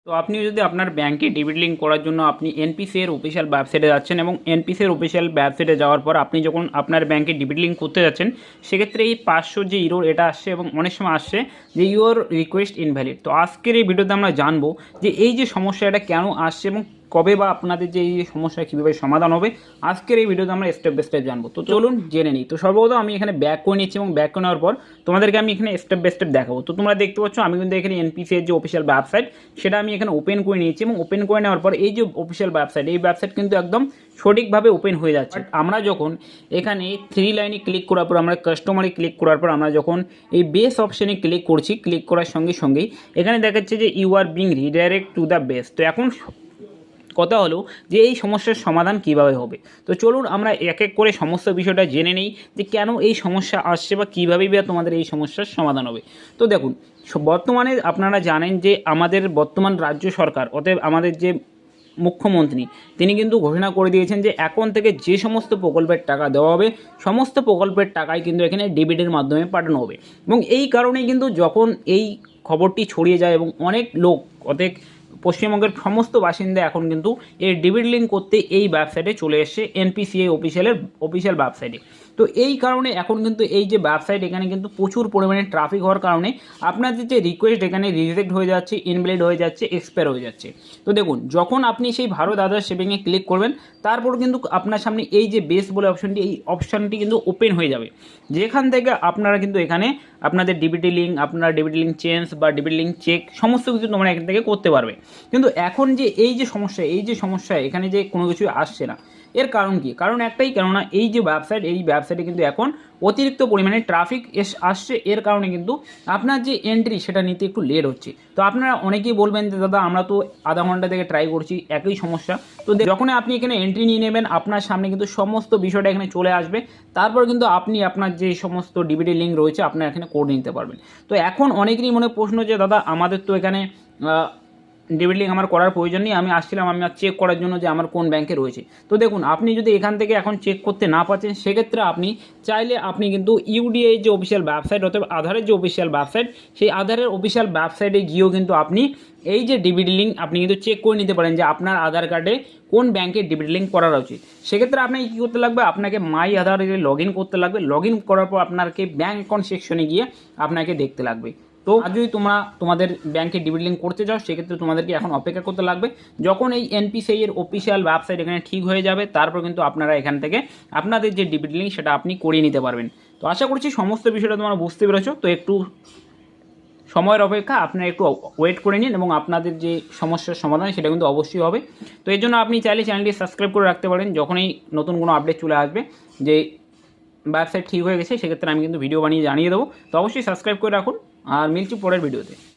তো আপনি যদি আপনার ব্যাংকে ডেবিট লিঙ্ক করার জন্য আপনি এনপিসি এর অফিসিয়াল ওয়েবসাইটে যাচ্ছেন এবং এনপিসি এর অফিসিয়াল ওয়েবসাইটে যাওয়ার পর আপনি যখন আপনার ব্যাংকে ডেবিট লিঙ্ক করতে যাচ্ছেন সেক্ষেত্রে এই 500 যে ইউরো এটা আসছে এবং অনেক সময় আসছে যে ইউর রিকোয়েস্ট ইনভ্যালিড। তো আজকের এই ভিডিওতে আমরা জানবো যে এই যে সমস্যা এটা কেন আসছে এবং কবে বা আপনাদের যে এই সমস্যা কীভাবে সমাধান হবে আজকের এই ভিডিওতে আমরা স্টেপ বাই স্টেপ জানবো। তো চলুন জেনে নিই। তো সর্বপ্রথম আমি এখানে ব্যাক করে নিচ্ছি এবং ব্যাক করে নেওয়ার পর তোমাদেরকে আমি এখানে স্টেপ বাই স্টেপ দেখাবো। তো তোমরা দেখতে পাচ্ছ আমি কিন্তু এখানে এনপিসি এর যে অফিসিয়াল ওয়েবসাইট সেটা আমি এখানে ওপেন করে নিয়েছি এবং ওপেন করে নেওয়ার পর এই যে অফিসিয়াল ওয়েবসাইট এই ওয়েবসাইট কিন্তু একদম সঠিকভাবে ওপেন হয়ে যাচ্ছে। আমরা যখন এখানে 3 লাইনে ক্লিক করার পর আমরা কাস্টমারে ক্লিক করার পর আমরা যখন এই বেস অপশানে ক্লিক করছি, ক্লিক করার সঙ্গে সঙ্গেই এখানে দেখাচ্ছে যে you are being redirect to the base. তো এখন কথা হলো যে এই সমস্যার সমাধান কিভাবে হবে। তো চলুন আমরা এক এক করে সমস্ত বিষয়টা জেনে নিই যে কেন এই সমস্যা আসছে বা কীভাবেই বা তোমাদের এই সমস্যার সমাধান হবে। তো দেখুন, বর্তমানে আপনারা জানেন যে আমাদের বর্তমান রাজ্য সরকার অতএব আমাদের যে মুখ্যমন্ত্রী তিনি কিন্তু ঘোষণা করে দিয়েছেন যে এখন থেকে যে সমস্ত প্রকল্পের টাকা দেওয়া হবে সমস্ত প্রকল্পের টাকাই কিন্তু এখানে ডেবিটের মাধ্যমে পাঠানো হবে। এবং এই কারণেই কিন্তু যখন এই খবরটি ছড়িয়ে যায় এবং অনেক লোক অনেক পশ্চিমবঙ্গের সমস্ত বাসিন্দা এখন কিন্তু এই ডেবিট লিঙ্ক করতে এই ওয়েবসাইটে চলে এসছে এনপিসিআই অফিসিয়াল ওয়েবসাইটে। তো এই কারণে এখন কিন্তু এই যে ওয়েবসাইট এখানে কিন্তু প্রচুর পরিমাণে ট্রাফিক হওয়ার কারণে আপনাদের যে রিকোয়েস্ট এখানে রিজেক্ট হয়ে যাচ্ছে, ইনভ্যালিড হয়ে যাচ্ছে, এক্সপায়ার হয়ে যাচ্ছে। তো দেখুন, যখন আপনি সেই ভারত আধার সেভিংয়ে ক্লিক করবেন তারপর কিন্তু আপনার সামনে এই যে বেস বলে অপশনটি এই অপশানটি কিন্তু ওপেন হয়ে যাবে, যেখান থেকে আপনারা কিন্তু এখানে আপনাদের ডিবিটি লিঙ্ক, আপনার ডিবিটি লিঙ্ক চেঞ্জ বা ডিবিটি লিঙ্ক চেক সমস্ত কিছু তোমরা এখান থেকে করতে পারবে। কিন্তু এখন যে এই যে সমস্যা এখানে যে কোনো কিছু আসছে না, এর কারণ কি? কারণ একটাই, কেননা এই যে ওয়েবসাইটে কিন্তু এখন অতিরিক্ত পরিমাণে ট্রাফিক আসছে, এর কারণে কিন্তু আপনার যে এন্ট্রি সেটা নিতে একটু লেট হচ্ছে। তো আপনারা অনেকেই বলবেন যে দাদা আমরা তো আধা ঘন্টা থেকে ট্রাই করছি, একই সমস্যা। তো যখন আপনি এখানে এন্ট্রি নিয়ে নেবেন আপনার সামনে কিন্তু সমস্ত বিষয়টা এখানে চলে আসবে, তারপর কিন্তু আপনি আপনার যে সমস্ত ডিবিটি লিঙ্ক রয়েছে আপনার এখানে করে নিতে পারবেন। তো এখন অনেকেরই মনে প্রশ্ন যে দাদা আমাদের তো এখানে ডেবিট লিঙ্ক আমার করার প্রয়োজন নেই, আমি আসছিলাম আমি চেক করার জন্য যে আমার কোন ব্যাংকে রয়েছে। তো দেখুন, আপনি যদি এখান থেকে এখন চেক করতে না পারছেন সেক্ষেত্রে আপনি চাইলে আপনি কিন্তু ইউডিআই যে অফিসিয়াল ওয়েবসাইট অথবা আধারের যে অফিসিয়াল ওয়েবসাইট সেই আধারের অফিসিয়াল ওয়েবসাইটে গিয়েও কিন্তু আপনি এই যে ডিবিটি লিঙ্ক আপনি কিন্তু চেক করে নিতে পারেন যে আপনার আধার কার্ডে কোন ব্যাংকের ডিবিটি লিঙ্ক করা উচিত। সেক্ষেত্রে আপনাকে কী করতে লাগবে, আপনাকে মাই আধারে লগ ইন করতে লাগবে। লগ ইন করার পর আপনাকে ব্যাঙ্ক অ্যাকাউন্ট সেকশনে গিয়ে আপনাকে দেখতে লাগবে। তো আর যদি তোমাদের ব্যাংকে ডিবিট লিঙ্ক করতে যাও সেক্ষেত্রে তোমাদেরকে এখন অপেক্ষা করতে লাগবে। যখন এই এনপিসিআই এর অফিসিয়াল ওয়েবসাইট এখানে ঠিক হয়ে যাবে তারপর কিন্তু আপনারা এখান থেকে আপনাদের যে ডিবিট লিঙ্ক সেটা আপনি করিয়ে নিতে পারবেন। তো আশা করছি সমস্ত বিষয়টা তোমরা বুঝতে পেরেছো। তো একটু সময়ের অপেক্ষা, আপনারা একটু ওয়েট করে নিন এবং আপনাদের যে সমস্যার সমাধান সেটা কিন্তু অবশ্যই হবে। তো এর জন্য আপনি চাইলে চ্যানেলটি সাবস্ক্রাইব করে রাখতে পারেন, যখনই নতুন কোনো আপডেট চলে আসবে যে ওয়েবসাইট ঠিক হয়ে গেছে সেক্ষেত্রে আমি কিন্তু ভিডিও বানিয়ে জানিয়ে দেবো। তো অবশ্যই সাবস্ক্রাইব করে রাখুন আর মিলছি পরের ভিডিওতে।